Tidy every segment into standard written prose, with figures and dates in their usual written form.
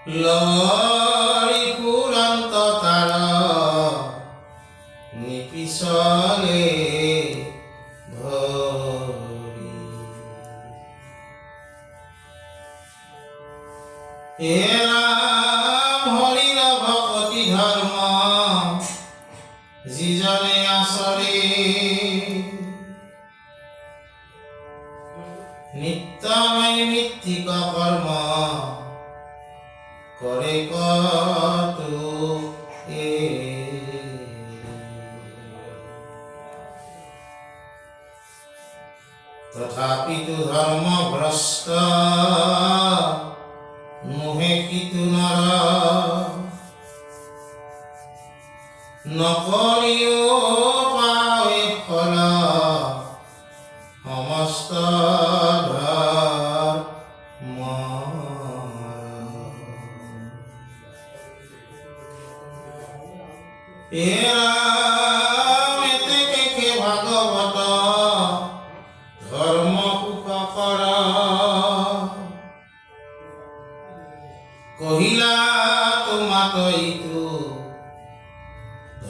লৰি ফুৰন্ত তাৰ নিপিছলে ধৰি। হে ৰাম হৰিৰ ভকতি ধৰ্ম যিজনে আচৰে, নিত্যনৈমিত্তিক কৰ্ম কৰে কতো তথাপিতো ধৰ্ম ভ্ৰষ্ট মোহে কিতু নৰ, নকৰিও পাৱে ফল সমস্ত ধৰ্ম। হে ৰাম এতেকে ভাগৱত ধৰ্ম সুখ কৰ, কহিলা তোমাক ইটো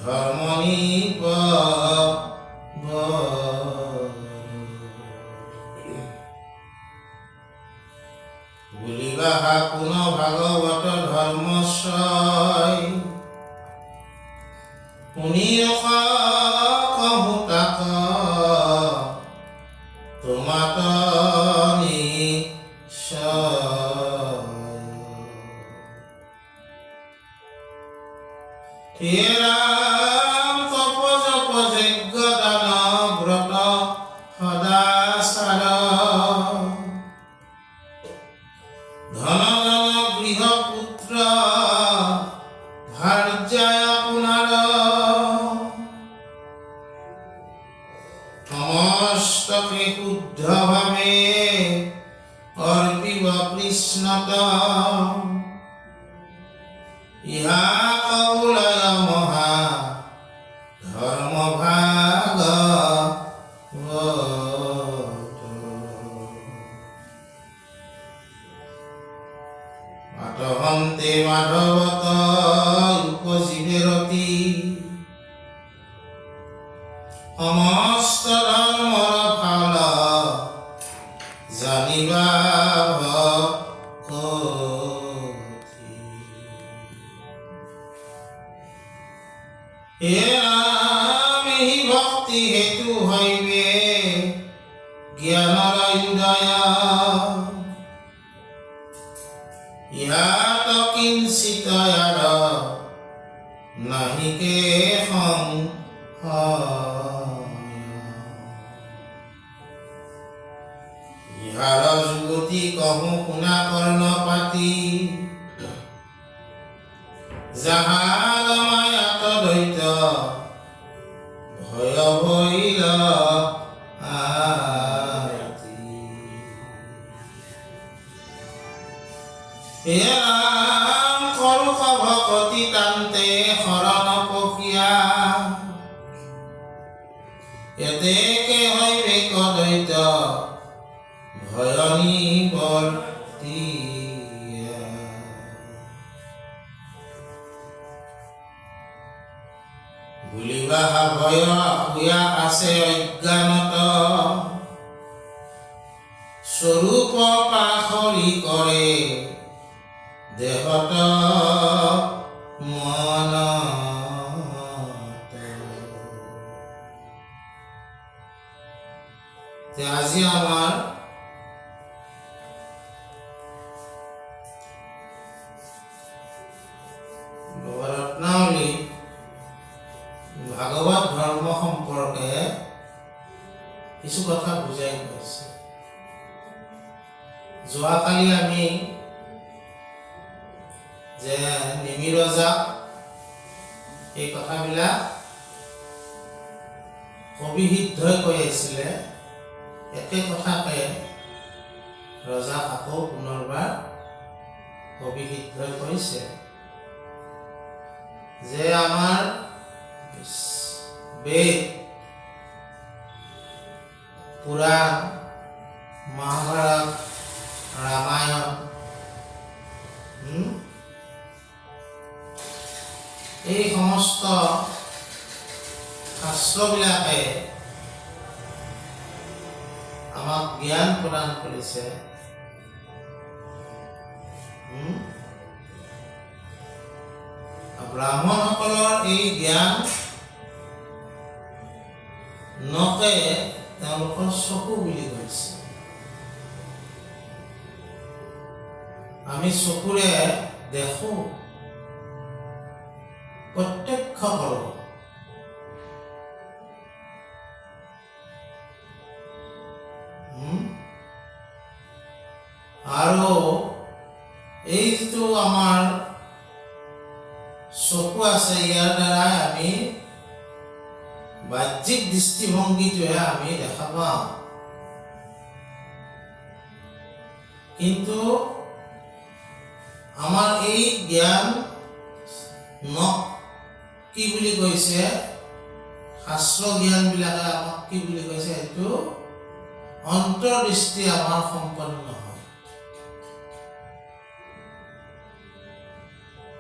ধৰ্ম নিব বুলিবা কোন ভাগৱত ধৰ্মশ্ৰয়, শুনি কহো তাক তোমাক নিশ্চয়। হে ৰাম তপ জপ যজ্ঞ দান ব্ৰত সদাচাৰ, ধন জন গৃহ পুত্ৰ ভাৰ্যায় পুনৰ, সমস্তকে শুদ্ধ ভাৱে অৰ্পিব কৃষ্ণত, ইহা কৌলয় মহা ধৰ্ম ভাগৱত। মাধৱন্তে মাধৱত উপজীৱে ৰতি, সমস্ত ধৰ্মৰ ফল জানিবা ভকতি। হে ৰাম এই ভক্তি হেতু হইবে জ্ঞানৰ উদয়, ইয়াত কিঞ্চিত ইয়াৰ নাহিকে ইহাৰ যুগতি কহো শুনা কৰ্ণ পাতি, যাহাৰ মায়াত দ্বৈত ভয় ভৈল আৰতি। হে ৰাম কৰুষ ভকতি তান্তে শৰণ পখিয়া, এতেকে হইবে কদৈত ভয় নিবৰ্তিয়া। ভুলিবা ভয় শুয়া আছে অজ্ঞানত, স্বৰূপ পাখৰি কৰে দেহত মন। আজি আমাৰ ৰত্নাৱলী ভাগৱত ধৰ্ম সম্পৰ্কে কিছু কথা বুজাই কৈছে। যোৱাকালি আমি যে নিমি ৰজাক এই কথাবিলাক কবি সিদ্ধই কৈ আহিছিলে, একে কথাকে ৰজাক আকৌ পুনৰবাৰ কবি সিদ্ধই কৈছে যে আমাৰ বেদ পুৰাণ মহাভাৰত ৰামায়ণ সমস্ত শাস্ত্ৰবিলাকে আমাক জ্ঞান প্ৰদান কৰিছে। ব্ৰাহ্মণসকলৰ এই জ্ঞান নকে তেওঁলোকৰ চকু বুলি কৈছে। আমি চকুৰে দেখো, প্ৰত্যক্ষ কৰোঁ। আৰু এই যিটো আমাৰ চকু আছে, ইয়াৰ দ্বাৰাই আমি বাহ্যিক দৃষ্টিভংগীটোহে আমি দেখা পাওঁ। কিন্তু আমাৰ এই জ্ঞান নক কি বুলি কৈছে, শাস্ত্ৰ জ্ঞানবিলাকে আমাক কি বুলি কৈছে, এইটো অন্তৰ্দৃষ্টি আমাৰ সম্পন্ন হয়।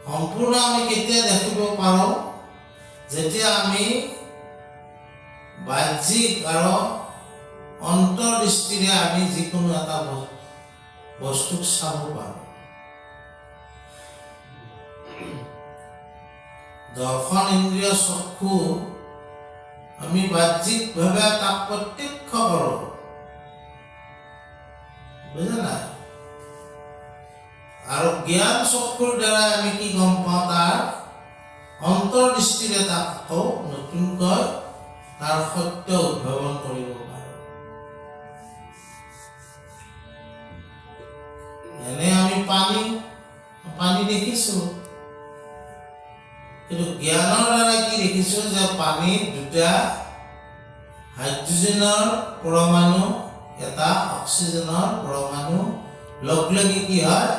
সম্পূৰ্ণ আমি কেতিয়া দেখিব পাৰোঁ, যেতিয়া আমি বাহ্যিক আৰু অন্তৰ্দৃষ্টিৰে আমি যিকোনো এটা বস্তুক চাব পাৰোঁ। দৰ্শন ইন্দ্ৰিয় চক্ষু আমি বাহ্যিকভাৱে তাক প্ৰত্যক্ষ কৰোঁ, বুজা নাই? আৰু জ্ঞান চক্ষুৰ দ্বাৰা আমি কি গম পাওঁ, তাৰ অন্তৰ্দৃষ্টিৰে তাক আকৌ নতুনকৈ তাৰ সত্য উদ্ভাৱন কৰিব পাৰোঁ। এনে আমি পানী দেখিছোঁ, কিন্তু জ্ঞানৰ দ্বাৰা কি দেখিছোঁ যে পানীত দুটা হাইড্ৰজেনৰ পৰমাণু, এটা অক্সিজেনৰ পৰমাণু লগ লাগি কি হয়,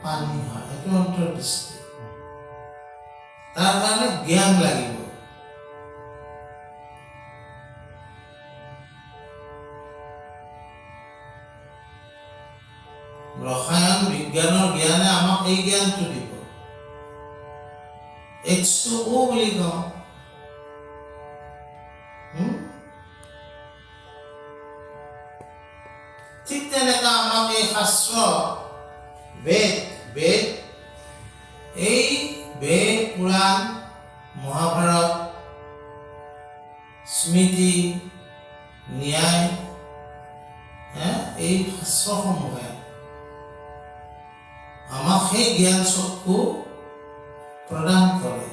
পানী হয়। এইটো অন্তৰ্দৃষ্টি। তাৰ কাৰণে জ্ঞান লাগিব। ৰসায়ন বিজ্ঞানৰ জ্ঞানে আমাক এই জ্ঞানটো দিব। H2O বুলি কওঁ। ঠিক তেনেকা আমাক এই শাস্ত্ৰ বেদ এই বেদ পুৰাণ মহাভাৰত স্মৃতি ন্যায় এই শাস্ত্ৰসমূহে আমাক সেই জ্ঞান চক্ষু প্ৰদান কৰে।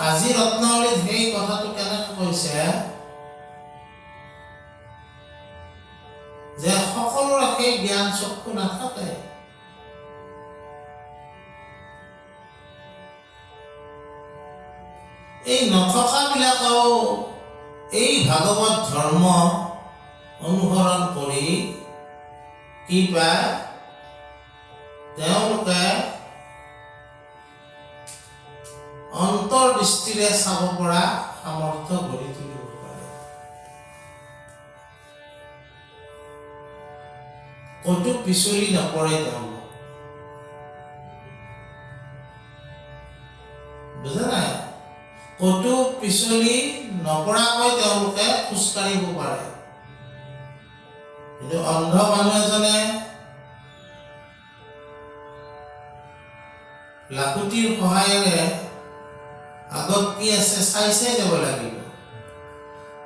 আজি ৰত্নাৱলীত সেই কথাটো কেনেকৈ কৈছে যে সকলোৰে সেই জ্ঞান চক্ষু নাথাকে। এই নথকাবিলাকেও এই ভাগৱত ধৰ্ম অনুসৰণ কৰি কি পায়, তেওঁলোকে অন্তৰ্দৃষ্টিৰে চাব পৰা সামৰ্থ্য গঢ়ি তুলিব পাৰে। ক'তো পিছলি নপৰে তেওঁলোক, বুজা নাই? ক'তো পিছলি নপৰাকৈ তেওঁলোকে খোজকাঢ়িব পাৰে। কিন্তু অন্ধ মানুহ এজনে লাখুটিৰ সহায়েৰে আগত কি আছে চাই যাব লাগিব।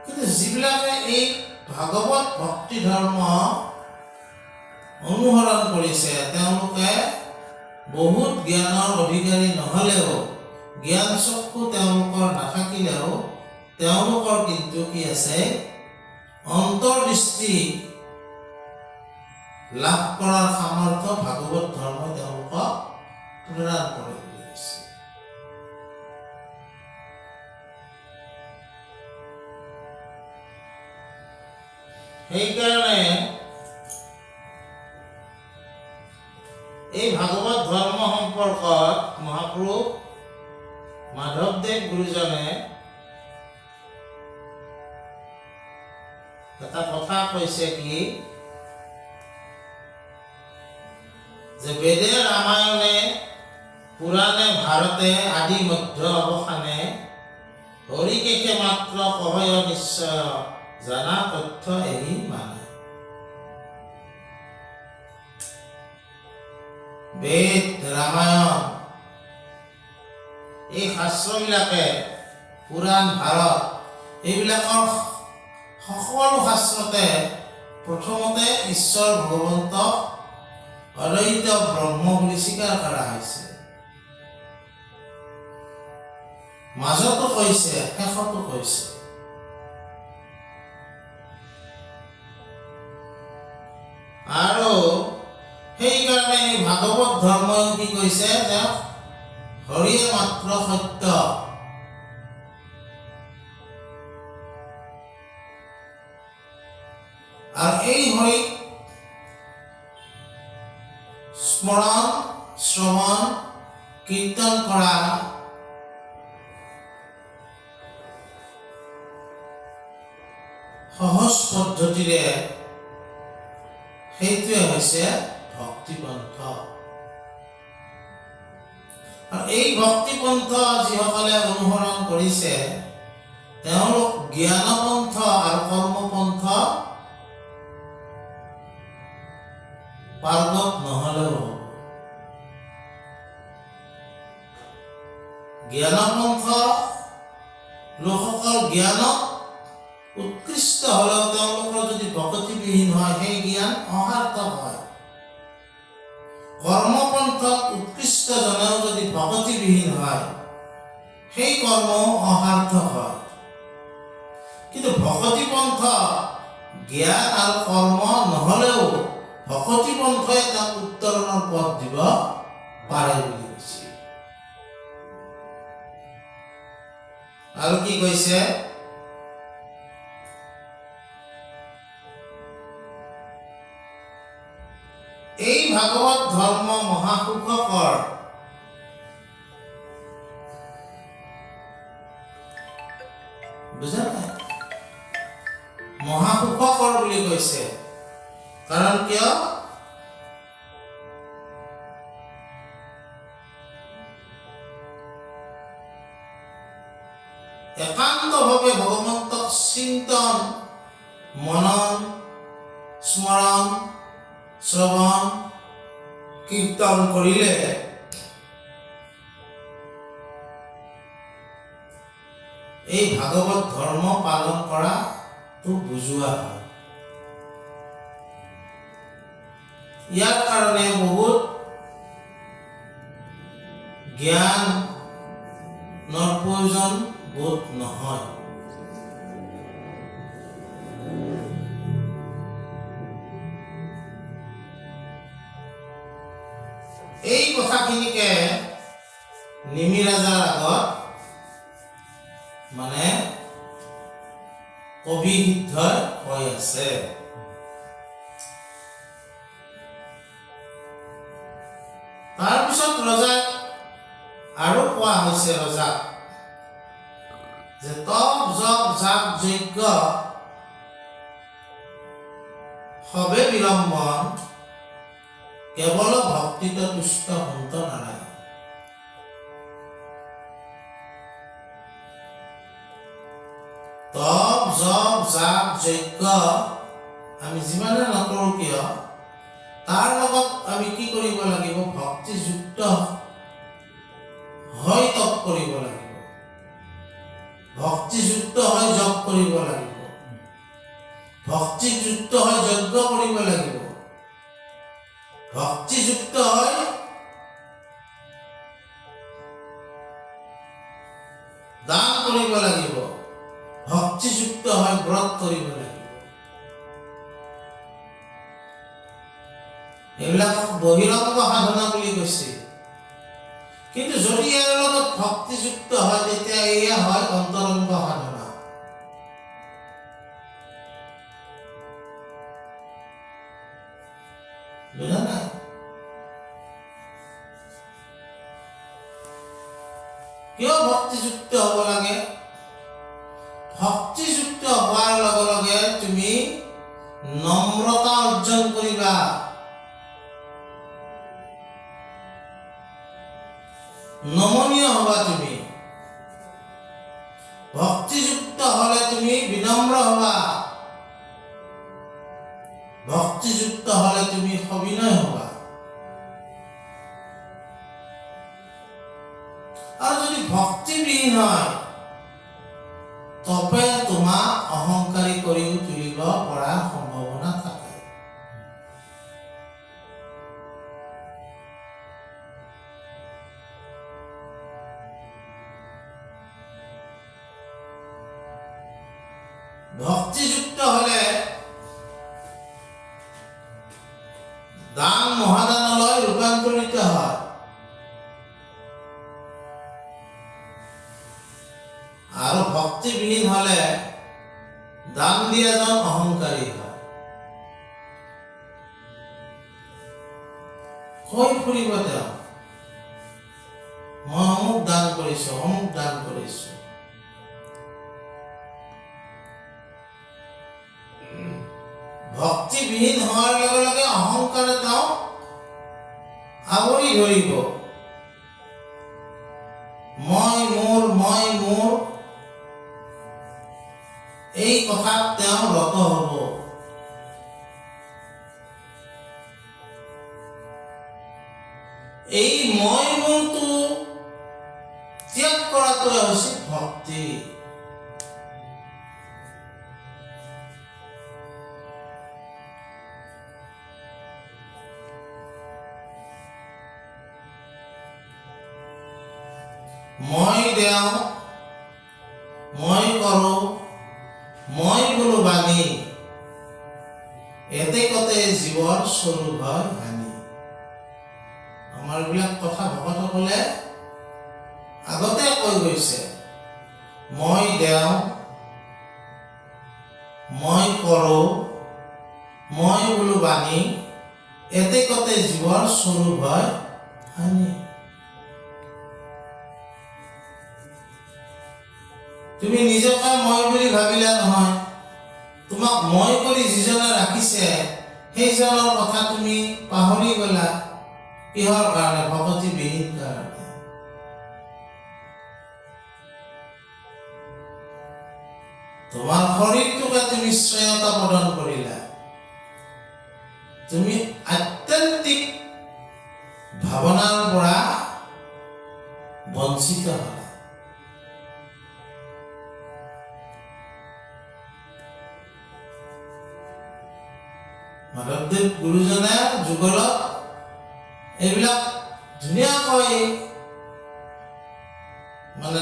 কিন্তু যিবিলাকে এই ভাগৱত ভক্তি ধৰ্ম অনুসৰণ কৰিছে, তেওঁলোকে বহুত জ্ঞানৰ অধিকাৰী নহ'লেও, জ্ঞান চক্ষু তেওঁলোকৰ নাথাকিলেও, তেওঁলোকৰ কিন্তু কি আছে, অন্তৰ্দৃষ্টি লাভ কৰাৰ সামৰ্থ্য ভাগৱত ধৰ্মই তেওঁলোকক প্ৰদান কৰে বুলি কৈছে। সেইকাৰণে এই ভাগৱত ধৰ্ম সম্পৰ্কত মহাপুৰুষ মাধৱদেৱ গুৰুজনে এটা কথা কৈছে কি, যে বেদে ৰামায়ণে পুৰাণে ভাৰতে আদি মধ্য অবসানে হৰিকেশে মাত্ৰ কহয় নিশ্চয় জানা তথ্য এই মানে বেদ ৰামায়ণ এই শাস্ত্ৰবিলাকে পুৰাণ ভাৰত এইবিলাকৰ সকলো শাস্ত্ৰতে প্ৰথমতে ঈশ্বৰ ভগৱন্তক অদ্বৈত ব্ৰহ্ম বুলি স্বীকাৰ কৰা হৈছে মাজতো কৈছে শেষতো কৈছে আৰু সেইকাৰণে ভাগৱত ধৰ্মই কি কৈছে যে হৰিয়ে মাত্ৰ সত্য আৰু এই হৰিক স্মৰণ শ্ৰৱণ কীৰ্তন কৰা সহজ পদ্ধতিৰে সেইটোৱে হৈছে ভক্তিপন্থ আৰু এই ভক্তিপন্থ যিসকলে অনুসৰণ কৰিছে তেওঁলোক জ্ঞানপন্থ আৰু কৰ্মপন্থ পাৰ্গত নহলেও জ্ঞানপন্থ লোকসকল জ্ঞানত উৎকৃষ্ট হলেও তেওঁলোকৰ যদি ভক্তিবিহীন হয় সেই জ্ঞান অসাৰ্থক হয় কৰ্মপন্থত উৎকৃষ্টজনেও যদি ভক্তিবিহীন হয় সেই কৰ্ম অসাৰ্থক হয় কিন্তু ভক্তিপন্থ জ্ঞান আৰু কৰ্ম নহলেও ভক্তিপন্থই তাক উত্তৰণৰ পথ দিব পাৰে বুলি কৈছে আৰু কি কৈছে এই ভাগৱত ধৰ্ম মহাসুখকৰ বুজা নাই মহাসুখকৰ বুলি কৈছে কাৰণ কিয় একান্তভাৱে ভগৱন্তক চিন্তন মনন স্মৰণ শ্ৰৱণ কীৰ্তন কৰিলে এই ভাগৱত ধৰ্ম পালন কৰাটো বুজোৱা হয় ইয়াৰ কাৰণে বহুত জ্ঞানৰ প্ৰয়োজন বোধ নহয় এই কথাখিনিকে নিমিৰাজাৰ আগত মানে কবি সিদ্ধই কৈ আছে তাৰপিছত ৰজাক আৰু কোৱা হৈছে ৰজাক যে তপ জপ জাপ যজ্ঞ সবে বিলম্বন কেৱল ভক্তিত তুষ্ট হন্ত নাৰায়ণ তপ জপ জাপ যজ্ঞ আমি যিমানে নকৰো কিয় তাৰ লগত আমি কি কৰিব লাগিব ভক্তিযুক্ত হয় তপ কৰিব লাগিব ভক্তিযুক্ত হয় জপ কৰিব লাগিব ভক্তিযুক্ত হয় যজ্ঞ কৰিব লাগিব ভক্তিযুক্ত হয় দান কৰিব লাগিব ভক্তিযুক্ত হয় ব্ৰত কৰিব লাগিব এইবিলাকক বহিৰংগ সাধনা বুলি কৈছে কিন্তু যদি ইয়াৰ লগত ভক্তিযুক্ত হয় তেতিয়া এয়া হয় অন্তৰংগ সাধনা বুজা নাই কিয় ভক্তিযুক্ত হ'ব লাগে ভক্তিযুক্ত হোৱাৰ লগে লগে তুমি নম্ৰতা অৰ্জন কৰিবা হবা তুমি, ভক্তিযুক্ত হলে তুমি বিনম্র হবা, ভক্তিযুক্ত হলে তুমি সবিনয় হবা। আর যদি ভক্তিবিহীন হয় তবে তোমাক অহংকাৰী কৰিও তুলিব পৰা সম্ভাৱনা থাকে। ভক্তিযুক্ত হলে দান মহাদানলৈ ৰূপান্তৰিত হয়। আৰু ভক্তিবিহীন হলে দান দিয়াজন অহংকাৰী হয়। কৈ ফুৰিব তেওঁ, মই অমুক দান কৰিছো, অমুক দান কৰিছো। ভক্তিবিহীন হোৱাৰ লগে লগে অহংকাৰে তেওঁ আৱৰি ধৰিব। মই মোৰ এই কথাত তেওঁ ৰত হ'ব। এই মই মোৰটো ত্যাগ কৰাটোৱে হৈছে ভক্তি। মই দেও, মই কৰো, মই বোলো বাণী, এতেকতে জীৱৰ স্বৰূপ হয় হানি। আমাৰ এইবিলাক কথা ভকতসকলে আগতে কৈ গৈছে। মই দেও, মই কৰো, মই বোলো বাণী, এতেকতে জীৱৰ স্বৰূপ হয় হানি। তুমি নিজকে মই বুলি ভাবিলা নহয়, তোমাক মই কৰি যিজনে ৰাখিছে সেইজনৰ কথা তুমি পাহৰি গলা। কিহৰ কাৰণে? ভক্তিবিহীন কাৰণে। তোমাৰ শৰীৰটোকে তুমি শ্ৰেয়তা প্ৰদান কৰিলা, তুমি আত্যন্তিক ভাৱনাৰ পৰা বঞ্চিত হলা। মাধৱদেৱ গুৰুজনে যুগলত এইবিলাক ধুনীয়াকৈ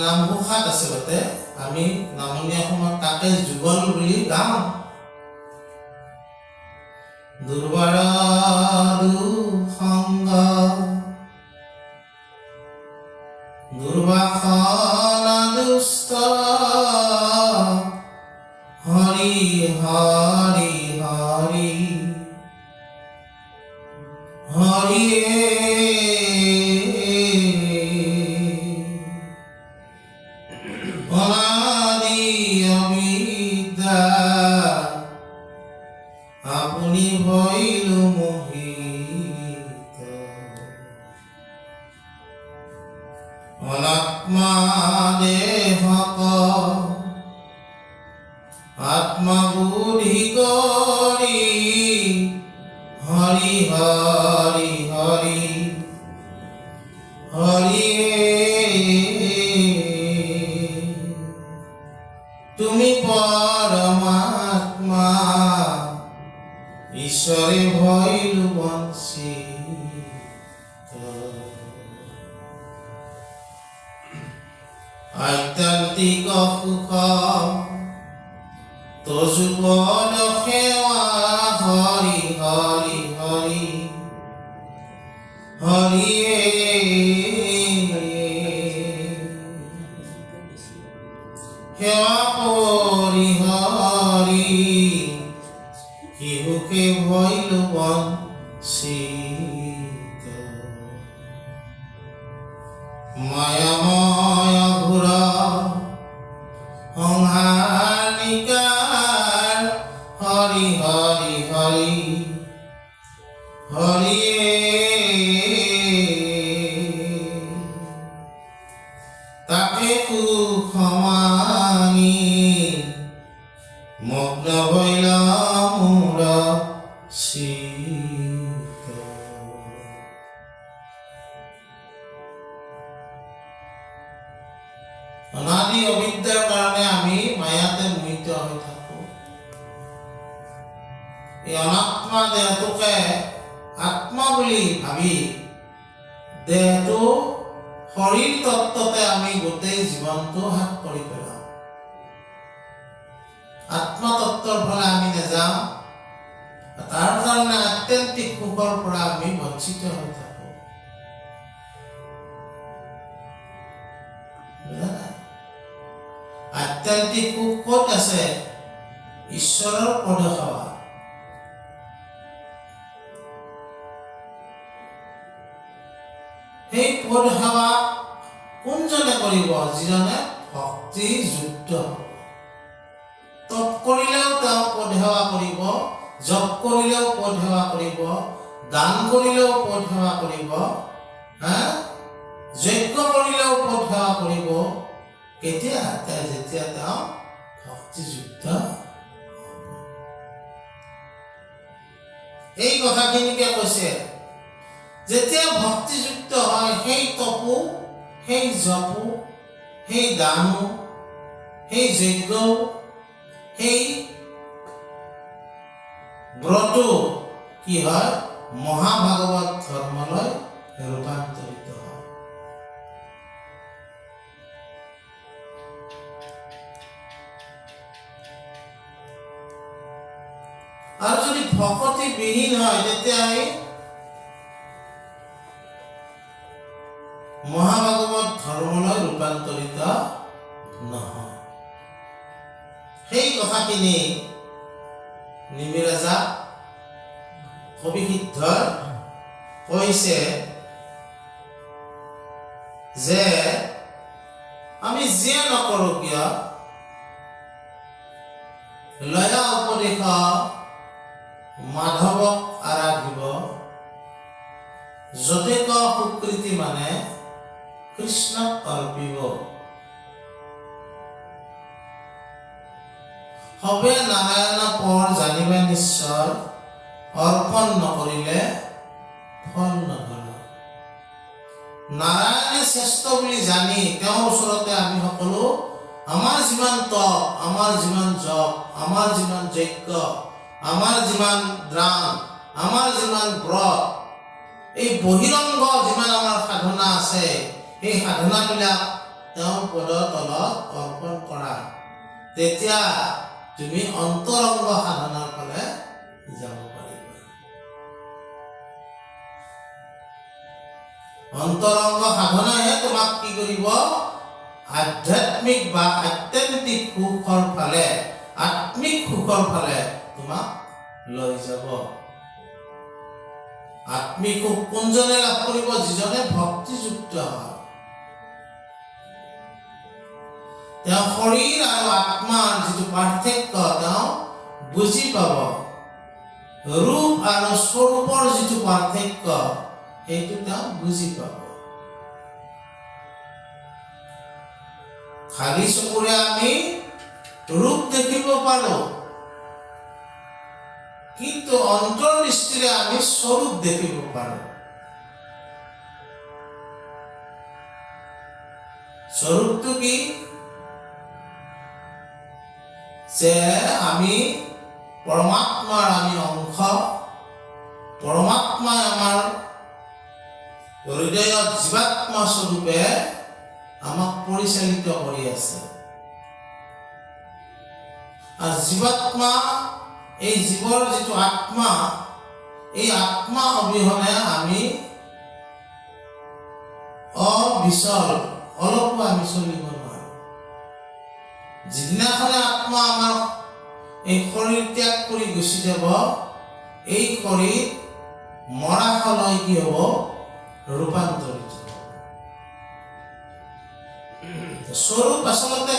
নামঘোষাত আছে। তাতে আমি নামনি অসমত তাকে যুগল বুলি গাওঁ। দুৰ্বাৰ দুঃসংগ দুৰ্বাসনা দুষ্ট হৰি হৰি হৰি হৰিয়ে অনাদি অবিদ্যা আপুনি ভৈলো মোহিত। অনাত্মা দেহক আত্মবুদ্ধি কৰি হৰি হৰি হৰি হৰিয়ে তুমি পৰমাত্মা ঈশ্বৰে ভৈলো বঞ্চিত। আত্যন্তিক সুখ তজুপদ সেৱা হৰি হৰি হৰি হৰিয়ে সেৱা কৰি হৰি কিহুকে ভৈলো বঞ্চিত। মায়াময় ঘোৰ সংসাৰ নিকাৰ হৰি হৰি হৰি হৰিয়ে মোহিত। অনাদি অবিদ্যাৰ কাৰণে আমি মায়াতে মোহিত হৈ থাকো। এই অনাত্মা দেহটোকে আত্মা বুলি ভাবি দেহটো শৰীৰ তত্ত্বতে আমি গোটেই জীৱনটো শেষ কৰি পেলাওঁ। আত্মা তত্ত্বৰ ফালে আমি নাযাওঁ, তাৰ কাৰণে আত্যন্তিক সুখৰ পৰা আমি বঞ্চিত হৈ থাকো। আত্যন্তিক সুখ ক'ত আছে? ঈশ্বৰৰ পদ সেৱা। সেই পদ সেৱা কোনজনে কৰিব? যিজনে ভক্তি যুক্ত হ'ব। তপ কৰিলেও তেওঁ পদ সেৱা কৰিব, জপ কৰিলেও পদ সেৱা কৰিব, দান কৰিলেও পদ সেৱা কৰিব, যজ্ঞ কৰিলেও পদ সেৱা কৰিব। কেতিয়া? যেতিয়া তেওঁ ভক্তিযুক্ত। এই কথাখিনিকে কৈছে, যেতিয়া ভক্তিযুক্ত হয় সেই তপো, সেই জপো, সেই দানো, সেই যজ্ঞ, সেই ব্ৰত কি হয়? মহাভাগৱত ধৰ্মলৈ ৰূপান্তৰিত হয়। আৰু যদি ভকতি বিহীন হয় তেতিয়া এই মহাভাগৱত ধৰ্মলৈ ৰূপান্তৰিত নহয়। সেই কথাখিনি নিমিৰাজা কবিসিদ্ধই কৈছে যে আমি যিয়ে নকৰো কিয় লয়া উপদেশ মাধৱক আৰাধিব, যতেক সুকৃতি মানে কৃষ্ণক অৰ্পিব। সবে নাৰায়ণ পৰ জানিবে নিশ্চয়, অৰ্পণ নকৰিলে ফল নধৰে। নাৰায়ণে শ্ৰেষ্ঠ বুলি জানি তেওঁৰ ওচৰতে আমি সকলো আমাৰ যিমান তপ, আমাৰ যিমান জপ, আমাৰ যিমান যজ্ঞ, আমাৰ যিমান দান, আমাৰ যিমান ব্ৰত, এই বহিৰংগ যিমান আমাৰ সাধনা আছে, এই সাধনাবিলাক তেওঁৰ পদৰ তলত অৰ্পণ কৰা। তেতিয়া তুমি অন্তৰংগ সাধনাৰ ফালে যাব পাৰিবা। অন্তৰংগ সাধনাহে তোমাক কি কৰিব? আধ্যাত্মিক বা আত্যন্তিক সুখৰ ফালে, আত্মিক সুখৰ ফালে তোমাক লৈ যাব। আত্মিক সুখ কোনজনে লাভ কৰিব? যিজনে ভক্তিযুক্ত হয়। তেওঁ শৰীৰ আৰু আত্মাৰ যিটো পাৰ্থক্য তেওঁ বুজি পাব। ৰূপ আৰু স্বৰূপৰ যিটো পাৰ্থক্য সেইটো তেওঁ বুজি পাব। খালি চকুৰে আমি ৰূপ দেখিব পাৰো, কিন্তু অন্তৰ্দৃষ্টিৰে আমি স্বৰূপ দেখিব পাৰো। স্বৰূপটো কি? যে আমি পৰমাত্মাৰ আমি অংশ, পৰমাত্মাই আমাৰ হৃদয়ত জীৱাত্মা স্বৰূপে আমাক পৰিচালিত কৰি আছে। আৰু জীৱাত্মা, এই জীৱৰ যিটো আত্মা, এই আত্মা অবিহনে আমি অবিচল, অলপো আমি চলিব নোৱাৰো। যিদিনাখনে আত্মা আমাৰ এই শৰীৰ ত্যাগ কৰি গুচি যাব, এই শৰীৰ মৰাশলৈ কি হ'ব? ৰূপান্তৰিত হ'ব। স্বৰূপ আচলতে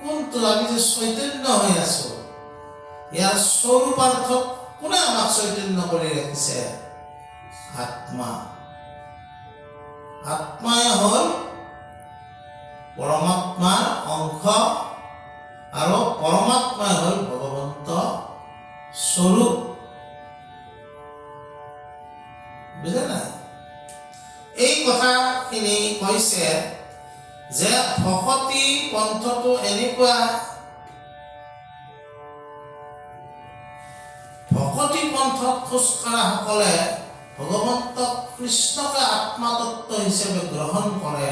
কোনটো? আমি যে চৈতন্য হৈ আছো, ইয়াৰ স্বৰূপাৰ্থ কোনে আমাক চৈতন্য কৰি ৰাখিছে? আত্মা। আত্মাই হ'ল পৰমাত্মাৰ অংশ আৰু পৰমাত্মাই হ'ল ভগৱন্ত স্বৰূপ। বুঝে নাই এই কথাখিনি কৈছে যে ভকতি পন্থটো এনেকুৱা ভকতি পন্থত খোজ কঢ়াসকলে ভগৱন্ত কৃষ্ণকে আত্মাতত্ত্ব হিচাপে গ্ৰহণ কৰে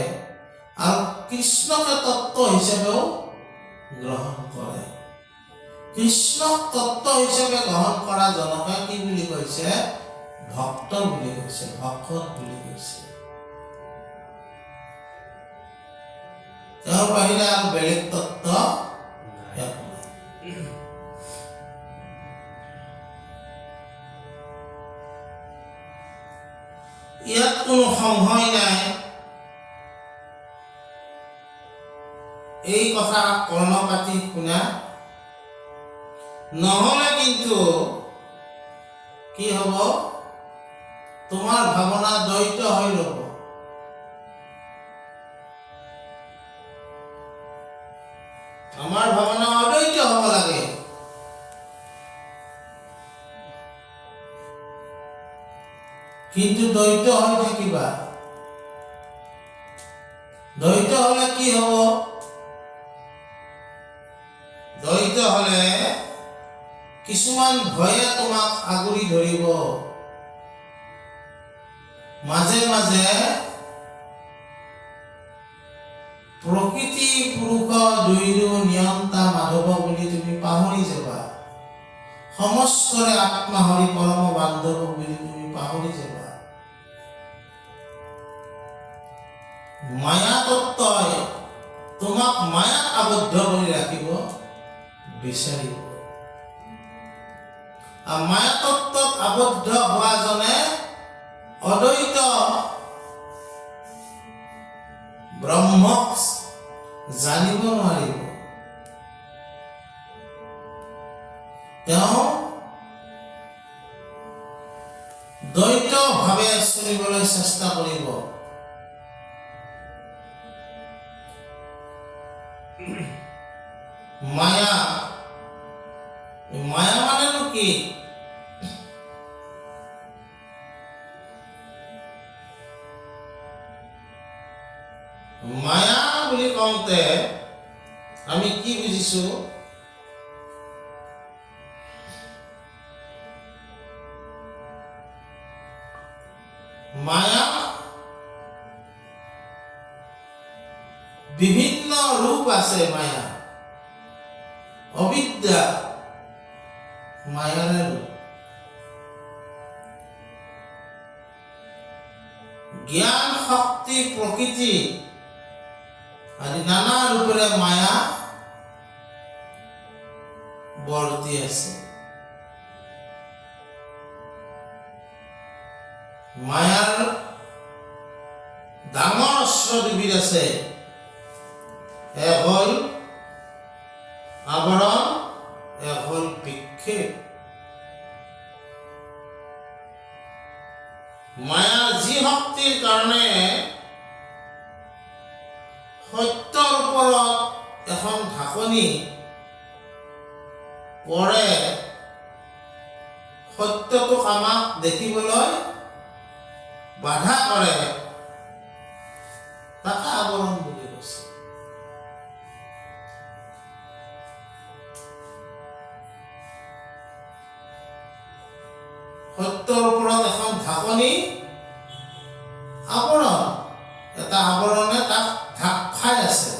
আৰু কৃষ্ণকে তত্ত্ব হিচাপেও গ্ৰহণ কৰে কৃষ্ণক তত্ত্ব হিচাপে গ্ৰহণ কৰা জনকে কি বুলি কৈছে ভক্ত বুলি কৈছে ভকত বুলি কৈছে তেওঁৰ বাহিৰে আৰু বেলেগ তত্ত্ব একো নাই ইয়াত কোনো সংশয় নাই এই কথা কৰ্ণপাতি শুনা নহলে কিন্তু কি হব তোমাৰ ভাৱনা দ্বৈত হৈ ৰব আমাৰ ভাৱনা অদ্বৈত হ'ব লাগে কিন্তু দ্বৈত হৈ থাকিবা দ্বৈত হলে কি হব দ্বৈত হলে কিছুমান ভয়ে তোমাক আগুৰি ধৰিব মাজে মাজে প্ৰকৃতি পুৰুষ দুইৰো নিয়ন্তা মাধৱ বুলি তুমি পাহৰি যাবা সমস্তৰে আত্মা হৰি পৰম বান্ধৱ বুলি তুমি পাহৰি যাবা মায়া তত্ত্বই তোমাক মায়াত আবদ্ধ কৰি ৰাখিব বিচাৰিব আৰু মায়া তত্ত্বত আবদ্ধ হোৱা জনে অদ্বৈত ব্ৰহ্মক জানিব নোৱাৰিব তেওঁ দ্বৈত ভাৱে চলিবলৈ চেষ্টা কৰিব মায়া মায়া মানেনো কি মায়া বুলি কওঁতে আমি কি বুজিছো মায়া বিভিন্ন ৰূপ আছে মায়া অবিদ্যা মায়াৰ ৰূপ জ্ঞান শক্তি প্ৰকৃতি আদি নানা ৰূপেৰে মায়া বৰ্তি আছে মায়াৰ ডাঙৰ অস্ত্ৰ দুবিধ আছে এক হ'ল আৱৰণ এক হ'ল বিক্ষেপ মায়াৰ যি শক্তিৰ কাৰণে সত্যৰ ওপৰত এখন ঢাকনি পৰে সত্যটোক আমাক দেখিবলৈ বাধা কৰে তাকে আৱৰণ বুলি কৈছে সত্যৰ ওপৰত এখন ঢাকনি আৱৰণ এটা আৱৰণে তাক ঢাক খাই আছে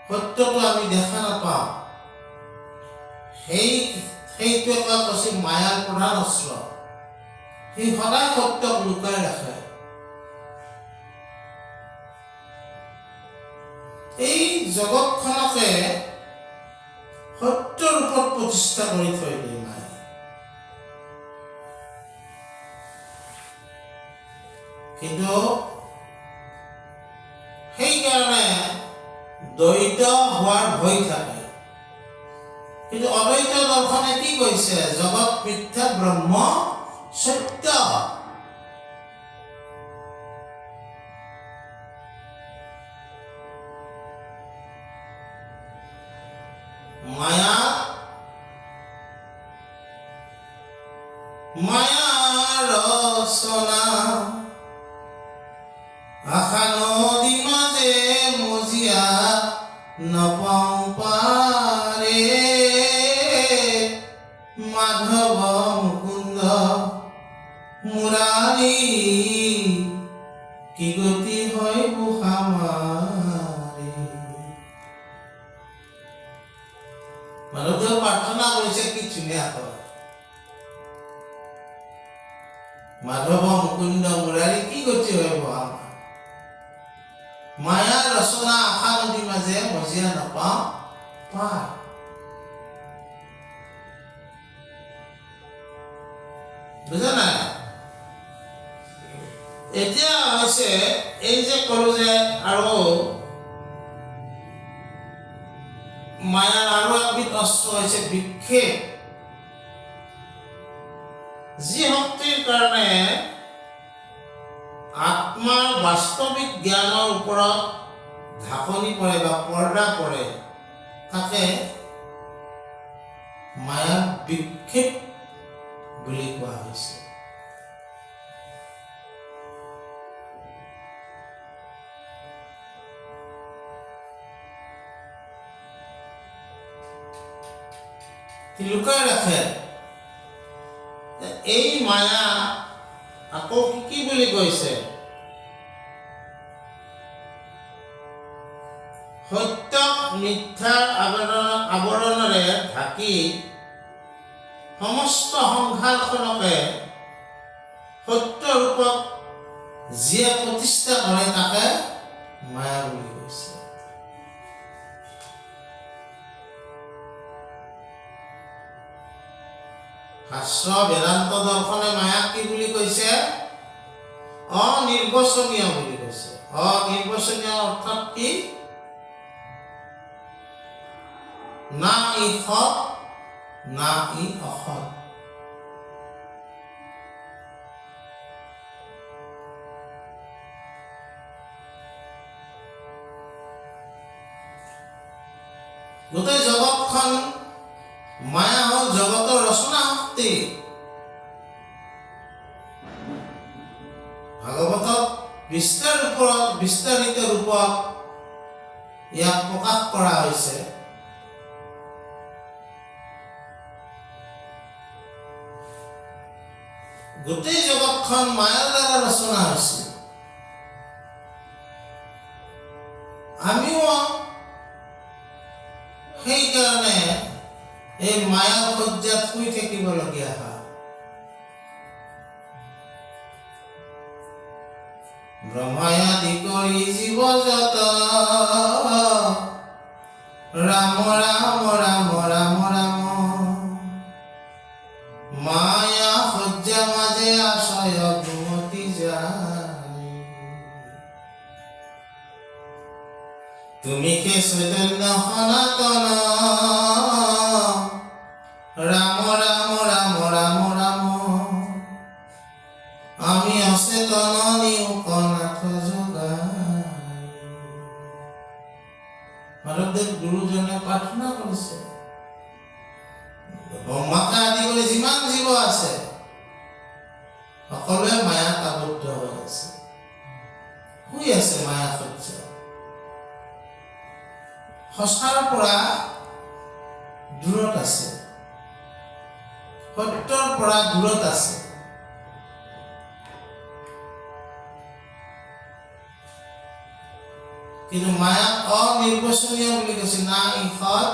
সত্যটো আমি দেখা নাপাওঁ সেইটো এটা কৈছে মায়াৰ প্ৰধান অস্ত্ৰ সি সদায় সত্যক লুকাই ৰাখে এই জগতখনকে সত্যৰ ওপৰত প্ৰতিষ্ঠা কৰি থৈ দিয়ে মায়ে কিন্তু সেইকাৰণে দ্বৈত হোৱাৰ ভয় থাকে কিন্তু অদ্বৈত দৰ্শনে কি কৈছে জগত মিথ্যা ব্ৰহ্ম সত্য মায়া মায়া ৰচনা মুৰাৰী কি গতি হয় বুঢ়ামাৰী। মাধৱদেৱে প্ৰাৰ্থনা কৰিছে কি ধুনীয়াকৈ, মাধৱ মুকুন্দ মুৰাৰী কি গতি হয় বুঢ়ামাৰী। মায়া ৰচনা আশা নদী মাজে মজিয়া নাপাওঁ পাৰ। বুজা নাই? এতিয়া হৈছে এই যে কলো যে আৰু মায়াৰ আৰু এবিধ অস্ত্ৰ হৈছে বিক্ষেপ, যি শক্তিৰ কাৰণে আত্মাৰ বাস্তৱিক জ্ঞানৰ ওপৰত ঢাকনি পৰে বা পৰ্দা পৰে, তাকে মায়াৰ বিক্ষেপ বুলি কোৱা হৈছে। লুকাই ৰাখে এই মায়া আকৌ কি বুলি কৈছে, সত্যক মিথ্যাৰ আৱৰণেৰে ঢাকি সমস্ত সংসাৰখনকে সত্য ৰূপক যিয়ে প্ৰতিষ্ঠা কৰে তাকে মায়া বুলি কৈছে। শাস্ত্ৰ বেদান্ত দৰ্শনে মায়াক কি বুলি কৈছে? অনিৰ্বচনীয় বুলি কৈছে। অনিৰ্বচনীয় অৰ্থাৎ কি? না ই সৎ না ই অসৎ। গোটেই জগতখন মায়া হল জগতৰ ৰচনা শক্তি। ভাগৱতত বিস্তাৰিত ৰূপত ইয়াক প্ৰকাশ কৰা হৈছে। গোটেই জগতখন মায়াৰ দ্বাৰা ৰচনা হৈছে। আমিও সেইকাৰণে এই মায়াৰ শয্যাত শুই থাকিবলগীয়া হয়। ব্ৰহ্মায়াদি কৰি জীৱ যত ৰাম ৰাম ৰাম ৰাম ৰাম, মায়া শয্যা মাজে আশয় ঘুমতি যায়। তুমি কে চৈতন্য সনাতন রাম রাম রাম রাম রাম, আমি অচেতন নিউকনাথ যোগাই। মাধৱদেৱ গুৰুজনে প্ৰাৰ্থনা কৰিছে, ব্ৰহ্মাকে আদি কৰি যিমান জীৱ আছে সকলোৱে মায়াত আবদ্ধ হৈ আছে, শুই আছে মায়া শয্যা। সঁচাৰ পৰা দূৰত আছে, সত্যৰ পৰা দূৰত আছে। কিন্তু মায়াক অনিৰ্বচনীয় বুলি কৈছে, না ই সৎ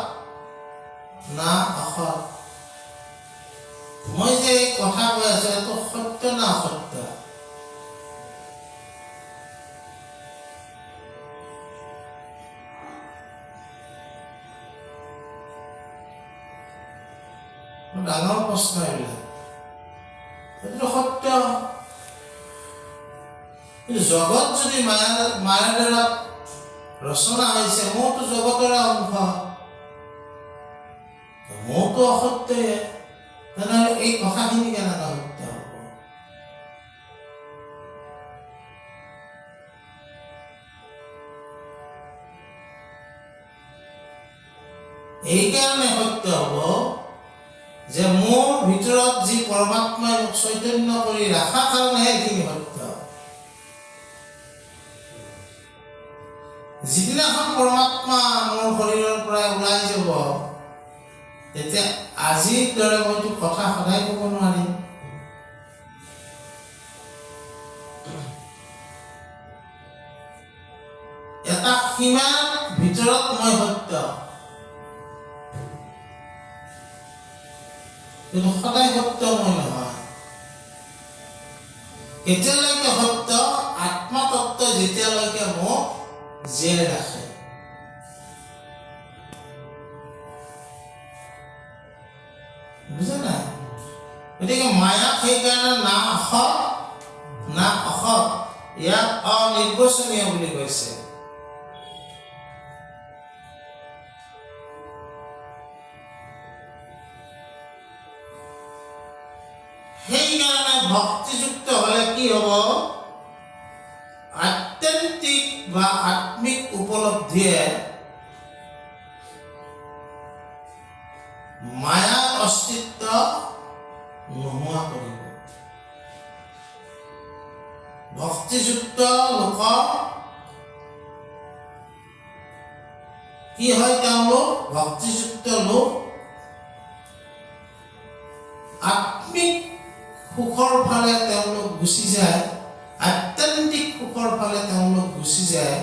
না অসৎ। মই যে এই কথা কৈ আছো এইটো সত্য না অসত্য? ডাঙৰ প্ৰশ্ন এইবিলাক। এইটো সত্য। কিন্তু জগত যদি মায়াৰ দ্বাৰা ৰচনা হৈছে, মইতো জগতৰে অংশ, মইতো অসত্যই, তেনেহ'লে এই কথাখিনি কেনেকৈ সত্য হ'ব? এইকাৰণে সত্য হ'ব যে মোৰ ভিতৰত যি পৰমাত্মাই মোক চৈতন্য কৰি ৰখা কাৰণেহে এইখিনি সত্য। যিদিনাখন পৰমাত্মা মোৰ শৰীৰৰ পৰা ওলাই যাব, তেতিয়া আজিৰ দৰে মইতো কথা সদায় ক'ব নোৱাৰিম। এটা সীমাৰ ভিতৰত মই সত্য, কিন্তু সদায় সত্য মই নহয়। কেতিয়ালৈকে সত্য? আত্মতত্ত্ব যেতিয়ালৈকে মোক জীয়াই ৰাখে। বুজা নাই? গতিকে মায়াক সেইকাৰণে না অসৎ না অসৎ, ইয়াক অনিৰ্বচনীয় বুলি কৈছে। সেইকাৰণে ভক্তিযুক্ত হলে কি হব? আত্যন্তিক বা আত্মিক উপলব্ধিয়ে মায়াৰ অস্তিত্ব নোহোৱা কৰিব। ভক্তিযুক্ত লোকৰ কি হয়? তেওঁলোক ভক্তিযুক্ত লোক আত্মিক সুখৰ ফালে তেওঁলোক গুচি যায়, আত্যন্তিক সুখৰ ফালে তেওঁলোক গুচি যায়,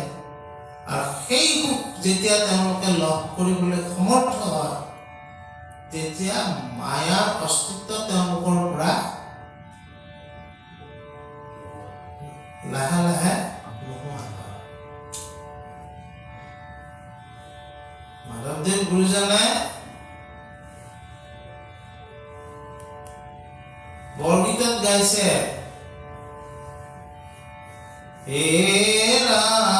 আৰু সেই সুখ যেতিয়া তেওঁলোকে লাভ কৰিবলৈ সমৰ্থ হয়, তেতিয়া মায়াৰ অস্তিত্ব তেওঁলোকৰ পৰা লাহে লাহে নোহোৱা হয়। মাধৱদেৱ গুৰুজনে বৰগীতত গাইছে, হে ৰাম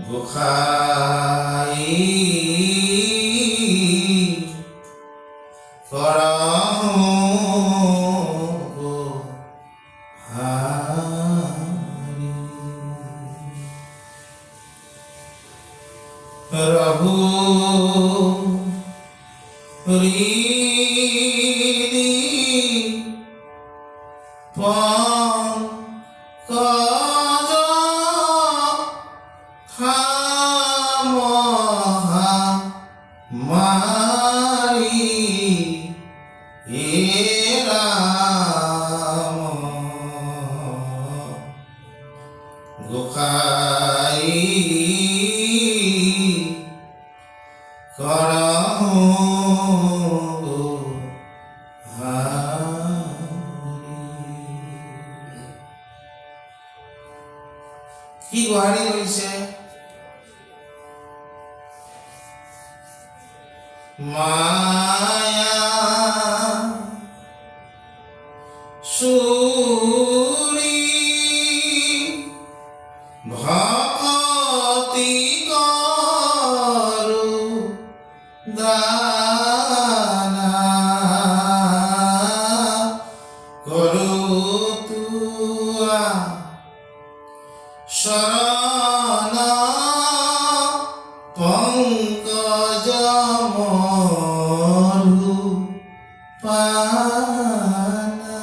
গোসাঁই কৰহো গোহাৰি, ৰঘু হৃদি পঙ্কজ খামহা মাৰি, হে ৰাম গোসাঁই কৰহো কি গোহাৰি কৰিছে? মায়া চুৰি ভকতি কৰো দানা, কৰো তোৱা শৰণ পঙ্কজ মধু পানা।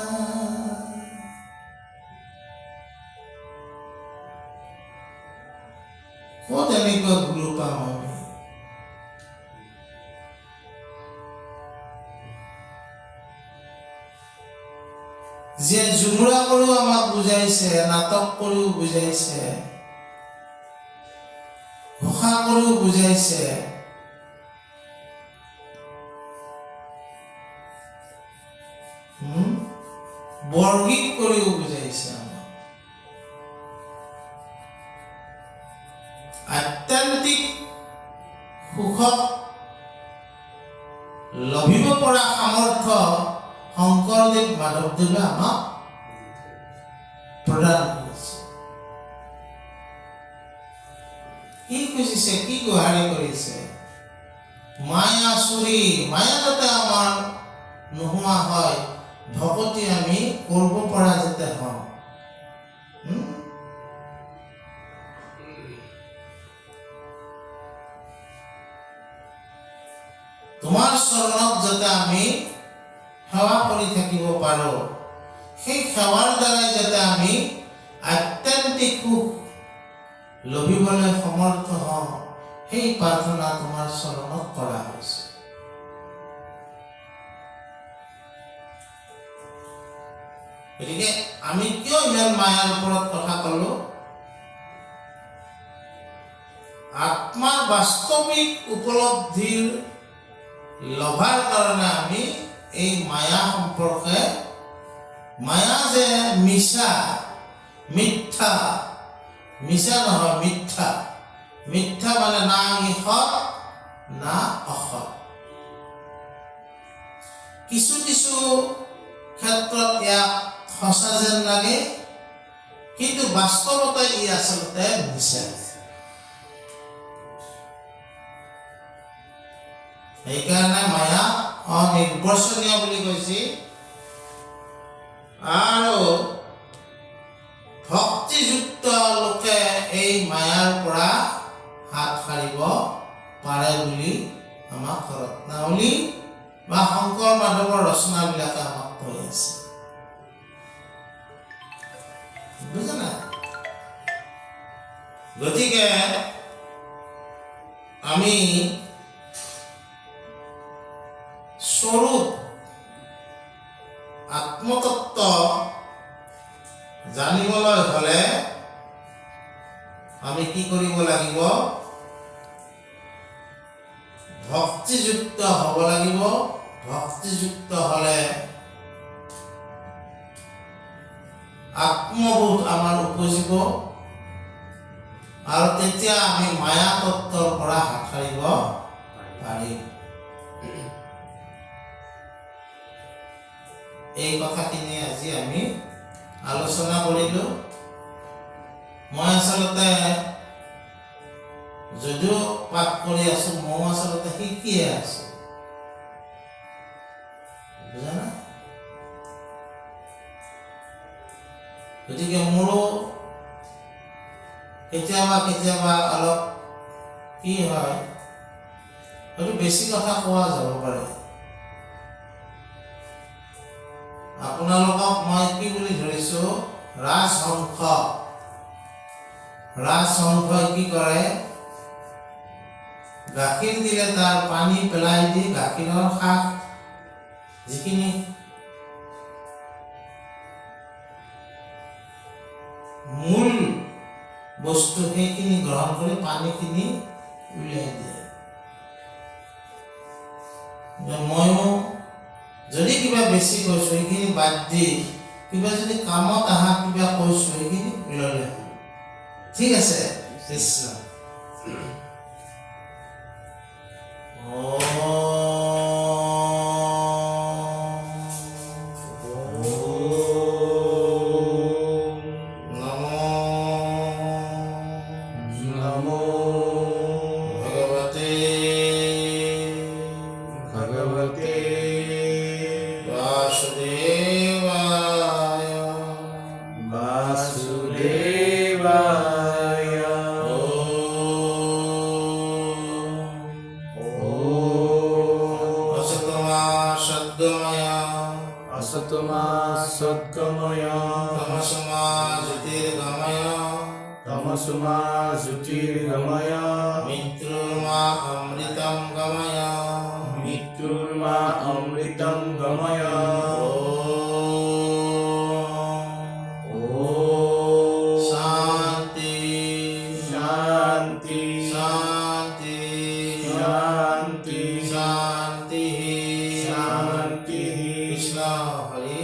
ক'ত এনেকুৱা গুৰু পাম আমি? যে জুমুৰা কৰিও আমাক বুজাইছে, নাটক কৰিও বুজাইছে, ঘোষা কৰিও বুজাইছে, বৰগীত কৰিও বুজাইছে আমাক। আত্যন্তিক সুখক লভিব পৰা সামৰ্থ্য শংকৰদেৱ মাধৱদেৱে আমাক প্ৰদান কৰিছে। কি খুজিছে? কি গোহাৰি কৰিছে? মায়া চুৰি, মায়া যাতে আমাৰ নোহোৱা হয়, ভকতি আমি কৰিব পৰা যাতে হওঁ। তোমাৰ চৰণত যাতে আমি সেৱা কৰি থাকিব পাৰো, সেই সেৱাৰ দ্বাৰাই যাতে আমি আত্যন্তিক সুখ লভিবলৈ সমৰ্থ হওঁ, সেই প্ৰাৰ্থনা তোমাৰ চৰণত কৰা হৈছে। গতিকে আমি কিয় ইমান মায়াৰ ওপৰত কথা ক'লো? আত্মাৰ বাস্তৱিক উপলব্ধিৰ লভাৰ কাৰণে আমি এই মায়া সম্পৰ্কে, মায়া যে মিছা, মিথ্যা, মিছা নহয় মিথ্যা, মিথ্যা মানে না সৎ না অসৎ। কিছু কিছু ক্ষেত্ৰত ইয়াক সঁচা যেন লাগে, কিন্তু বাস্তৱতে ই আচলতে মিছা। সেইকাৰণে মায়া অনিৰ্বচনীয় বুলি কৈছে। আৰু ভক্তিযুক্ত লোকে এই মায়াৰ পৰা হাত সাৰিব পাৰে বুলি আমাক ৰত্নাৱলী বা শংকৰ মাধৱৰ ৰচনাবিলাকে আমাক কৈ আছে। বুজা নাই? গতিকে আমি স্বৰূপ আত্মতত্ত্ব জানিবলৈ হলে আমি কি কৰিব লাগিব? ভক্তিযুক্ত হ'ব লাগিব। ভক্তিযুক্ত হলে আত্মবোধ আমাৰ উপজিব, আৰু তেতিয়া আমি মায়া তত্ত্বৰ পৰা হাত সাৰিব পাৰিম। এই কথাখিনি আজি আমি আলোচনা কৰিলো। মই আচলতে যদিও পাঠ কৰি আছো, মই আচলতে শিকিয়ে আছো। বুজা না? গতিকে মোৰো কেতিয়াবা কেতিয়াবা অলপ কি হয়, হয়তো বেছি কথা কোৱা যাব পাৰে। আপোনালোকক মই কি বুলি ধৰিছো? ৰাজহংস। ৰাজহংসই কি কৰে? গাখীৰ দিলে তাৰ পানী পেলাই দি গাখীৰৰ শাক যিখিনি মূল বস্তু সেইখিনি গ্ৰহণ কৰি পানীখিনি উলিয়াই দিয়ে। ময়ো যদি কিবা বেছি কৈছো সেইখিনি বাদ দি কিবা যদি কামত অহা কিবা কৈছো সেইখিনি উলিয়ালে হ'ল। ঠিক আছে? কৃষ্ণ। असतमा सद्गमय तमसमा ज्योतिर्गमय तमसुमा ज्योतिर्गमय मृत्युर्मा अमृतं गमय मृत्युर्मा अमृतं गमय शांति शांति शांति शांति शांति शांति कृष्ण हरि